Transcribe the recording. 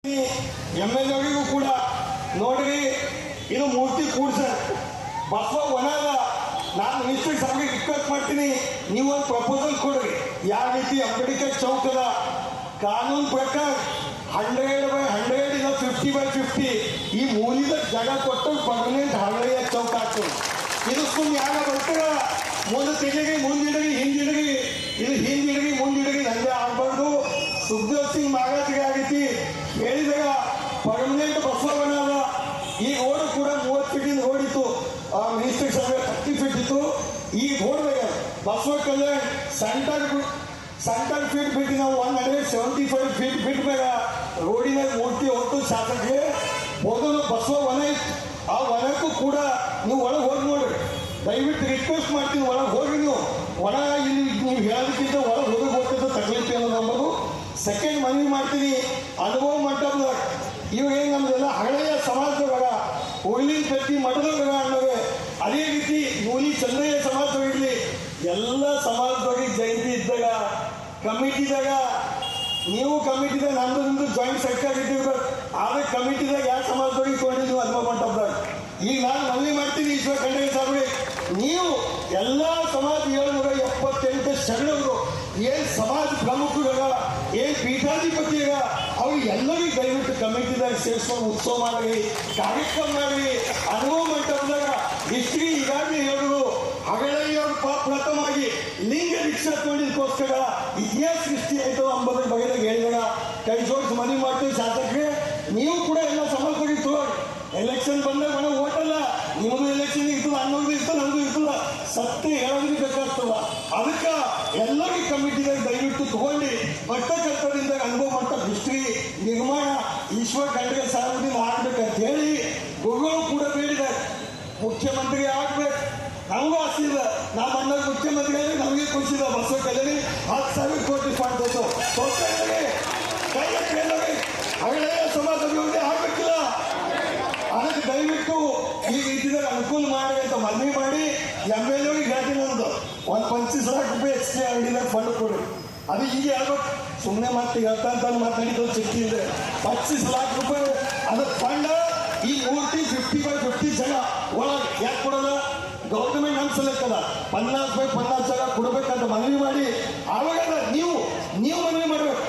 MLA ಅವರಿಗೂ ಕೂಡ ನೋಡ್ರಿ, ಇದು ಮೂರ್ತಿ ಕೂಡ್ಸ ಬಸವ ಒಣದ. ನಾನು ಮಿನಿಸ್ಟರ್ ಸಾಹೇಬ್ಗೆ ರಿಕ್ವೆಸ್ಟ್ ಮಾಡ್ತೀನಿ, ನೀವು ಒಂದು ಪ್ರಪೋಸಲ್ ಕೊಡ್ರಿ. ಯಾವ ರೀತಿ ಅಂಬೇಡ್ಕರ್ ಚೌಕದ ಕಾನೂನು ಪ್ರಕಾರ 100/100 ಇಲ್ಲ 50/50 ಈ ಮೂಲಿದ ಜಾಗ ಕೊಟ್ಟು ಪರ್ಮನೆಂಟ್ ಹಳೆಯ ಚೌಕ ಆಗ್ತದೆ. ಇದು ಸುಮ್ಮನೆ ಯಾರ ಬರ್ತಾರ ಮುಂದೆ ತೆಗೆಗಿ ಮುಂದಿಡಗಿ ಹಿಂದಿಡಗಿ, ಇದು ಹಿಂದಿಡಗಿ ಮುಂದಿಡಗಿ ನಂಗೆ ಆಗ್ಬಾರ್ದು. ಸುಖದೇವ್ ಸಿಂಗ್ ಮಾಗಾತಿಗೆ ಆಗೈತಿ ಹೇಳಿದಾಗ ಪರ್ಮನೆಂಟ್ ಬಸವಣ್ಣದ. ಈ ರೋಡ್ ಕೂಡ 30 ಫೀಟಿಂದ ರೋಡ್ ಇತ್ತು, ಮಿನಿಸ್ಟರ್ ಸಾಹೇಬ್ 30 ಫೀಟ್ ಇತ್ತು. ಈ ರೋಡ್ದಾಗ ಬಸವ ಕಲ್ಯಾಣ್ ಸೆಂಟರ್ ಫೀಟ್ ಬಿಟ್ಟು ನಾವು 175 ಫೀಟ್ ಬಿಟ್ಟ ಮೇಲೆ ರೋಡಿನ ಮೂರ್ತಿ ಹೊತ್ತು ಶಾಸಕರಿಗೆ ಮೊದಲು ಬಸವ ವನ ಇತ್ತು. ಆ ವನಕ್ಕೂ ಕೂಡ ನೀವು ಒಳಗೆ ಹೋಗಿ ನೋಡ್ರಿ. ದಯವಿಟ್ಟು ರಿಕ್ವೆಸ್ಟ್ ಮಾಡ್ತೀನಿ, ಒಳಗೆ ಹೋಗಿ ನೀವು. ಒಣ ಇಲ್ಲಿ ನೀವು ಹೇಳೋದಕ್ಕಿಂತ ಒಳಗೆ ಹೋಗಿ ಹೋಗ್ತಿದ್ದು ತಗೊಳ್ತಿ ಅನ್ನೋದು ನಂಬೋದು. ಸೆಕೆಂಡ್ ಮನವಿ ಮಾಡ್ತೀನಿ, ಅನುಭವ ಮಂಟಪದಾಗ ಇವಾಗ ಏನು ನಮ್ದೆಲ್ಲ ಹಳೆಯ ಸಮಾಜದೊಳಗ ಉಳ್ಳಿನ ಪ್ರತಿ ಮಠದೊಳಗ ಅನ್ನೋದು. ಅದೇ ರೀತಿ ನೂಲಿ ಚಂದ್ರಯ್ಯ ಸಮಾಜದೊಳಗಿರಲಿ, ಎಲ್ಲ ಸಮಾಜದೊಳಗೆ ಜಯಂತಿ ಇದ್ದಾಗ ಕಮಿಟಿದಾಗ, ನೀವು ಕಮಿಟಿದಾಗ ನಮ್ದು ನಿಮ್ದು ಜಾಯಿಂಟ್ ಸೆಕ್ರೆಟರಿ ಇದ್ದಿರ್ಬೇಕು. ಆದರೆ ಕಮಿಟಿದಾಗ ಯಾವ ಸಮಾಜದೊಳಗೆ ತೊಗೊಂಡಿದ್ದು ಅನುಭವ ಮಂಟಪದಾಗ. ಈಗ ನಾನು ಮನವಿ ಮಾಡ್ತೀನಿ ಈಶ್ವರ ಖಂಡ್ರೆ ಸಾಹೇಬ್ರೆ, ನೀವು ಎಲ್ಲ ಸಮಾಜ 778 ಶರಣರು ಏನು ಸಮಾಜ ಪ್ರಮುಖರ ಏನು ಪೀಠಾಧಿಪತಿಗ ಅವ್ರಿಗೆ ಎಲ್ಲರಿಗೂ ದಯವಿಟ್ಟು ಕಮಿಟಿದಾಗ ಸೇರಿಸ್ಕೊಂಡು ಉತ್ಸವ ಮಾಡಿ, ಕಾರ್ಯಕ್ರಮ ಮಾಡಿ. ಅನುಭವ ಮಂಟಪದಾಗ ಹಿಸ್ಟ್ರಿ ಈಗಾಗಲೇ ಹೇಳಿದ್ರು. ಹಗಳೆಯವರು ಪ್ರಥಮವಾಗಿ ಲಿಂಗ ದೀಕ್ಷಾ ತಗೊಂಡಿದ್ದಕ್ಕೋಸ್ಕರ ಇತಿಹಾಸ ಸೃಷ್ಟಿ ಆಯಿತು ಅಂಬೋದ್ರ ಬಗೆದಾಗ ಹೇಳಿದಾಗ ಕೈ ಜೋಡಿಸಿ ಮನವಿ ಮಾಡ್ತೀವಿ. ಶಾಸಕರಿಗೆ ನೀವು ಕೂಡ ಎಲ್ಲ ಸಮಾಜಗಳಿಗೆ ತಗೊಳ್ಳಿ. ಎಲೆಕ್ಷನ್ ಬಂದಾಗ ಮನೆ ಓಟಲ್ಲ, ನಿಮ್ಮದು ಎಲೆಕ್ಷನ್ ಇರ್ತಲ್ಲ, ಅನ್ನೋದು ಇರ್ತಲ್ಲ, ನಮ್ಮದು ಇರ್ತಲ್ಲ, ಸತ್ಯ ಹೇಳೋದ್ರಿಗೆ ಬೇಕಾಗ್ತಲ್ಲ. ಅದಕ್ಕೆ ಎಲ್ಲರಿಗೂ ಕಮಿಟಿದಾಗ ದಯವಿಟ್ಟು ತಗೊಂಡು ಪಟ್ಟಕರ್ತದಿಂದ ಅನುಭವ ಮಂಟಪ ಹಿಸ್ಟ್ರಿ ನಿರ್ಮಾಣ ಈಶ್ವರ ಖಂಡ್ರೆ ಸಾರ್ವಜನಿಕ ಆಗ್ಬೇಕಂತ ಹೇಳಿ ಗುರುಗಳು ಕೂಡ ಬೇಡಿದ್ದಾರೆ. ಮುಖ್ಯಮಂತ್ರಿ ಆಗ್ಬೇಕು, ನಮಗೂ ಆಸಿಲ್ಲ. ನಮ್ಮ ಅಣ್ಣ ಮುಖ್ಯಮಂತ್ರಿ ಆಗಿ ನಮಗೆ ಖುಷಿದ. ಬಸವ ಕಲ್ಯಾಣಿ 10,000 ಕೋಟಿ ಫಂಡ್ ಕೊಟ್ಟು ಹಳೆಯ ಸಮಾಜ ಅಭಿವೃದ್ಧಿ ಆಗ್ಬೇಕಿಲ್ಲ. ಅದಕ್ಕೆ ದಯವಿಟ್ಟು ಈ ರೀತಿದಾಗ ಅನುಕೂಲ ಮಾಡಿ ಅಂತ ಮನವಿ ಮಾಡಿ MLA ಹೇಳ್ತೀನಿ. ನಮ್ದು ಒಂದು 25 ಲಕ್ಷ ರೂಪಾಯಿ ಎಕ್ಸ್ಟ್ರಾ ಅಂಗಡಿದಾಗ ಫಂಡ್ ಕೊಡಿ. ಅದು ಹೀಗೆ ಹೇಳ್ಬೇಕು, ಸುಮ್ಮನೆ ಮತ್ತೆ ಹೇಳ್ತಾ ಅಂತ ಮಾತಾಡಿದ್ದು ಚಿಕ್ಕಿ ಇದೆ. 25 ಲಕ್ಷ ರೂಪಾಯಿ ಅದಕ್ಕೆ ಫಂಡ್. ಈ ಮೂರ್ತಿ 50/50 ಜನ ಒಳಗೆ ಯಾಕೆ ಕೊಡೋಲ್ಲ? ಗೌರ್ಮೆಂಟ್ ಅನ್ಸಲಕ್ಕದ 50/50 ಜನ ಕೊಡಬೇಕಂತ ಮನವಿ ಮಾಡಿ. ಆವಾಗ ನೀವು ಮನವಿ ಮಾಡ್ಬೇಕು.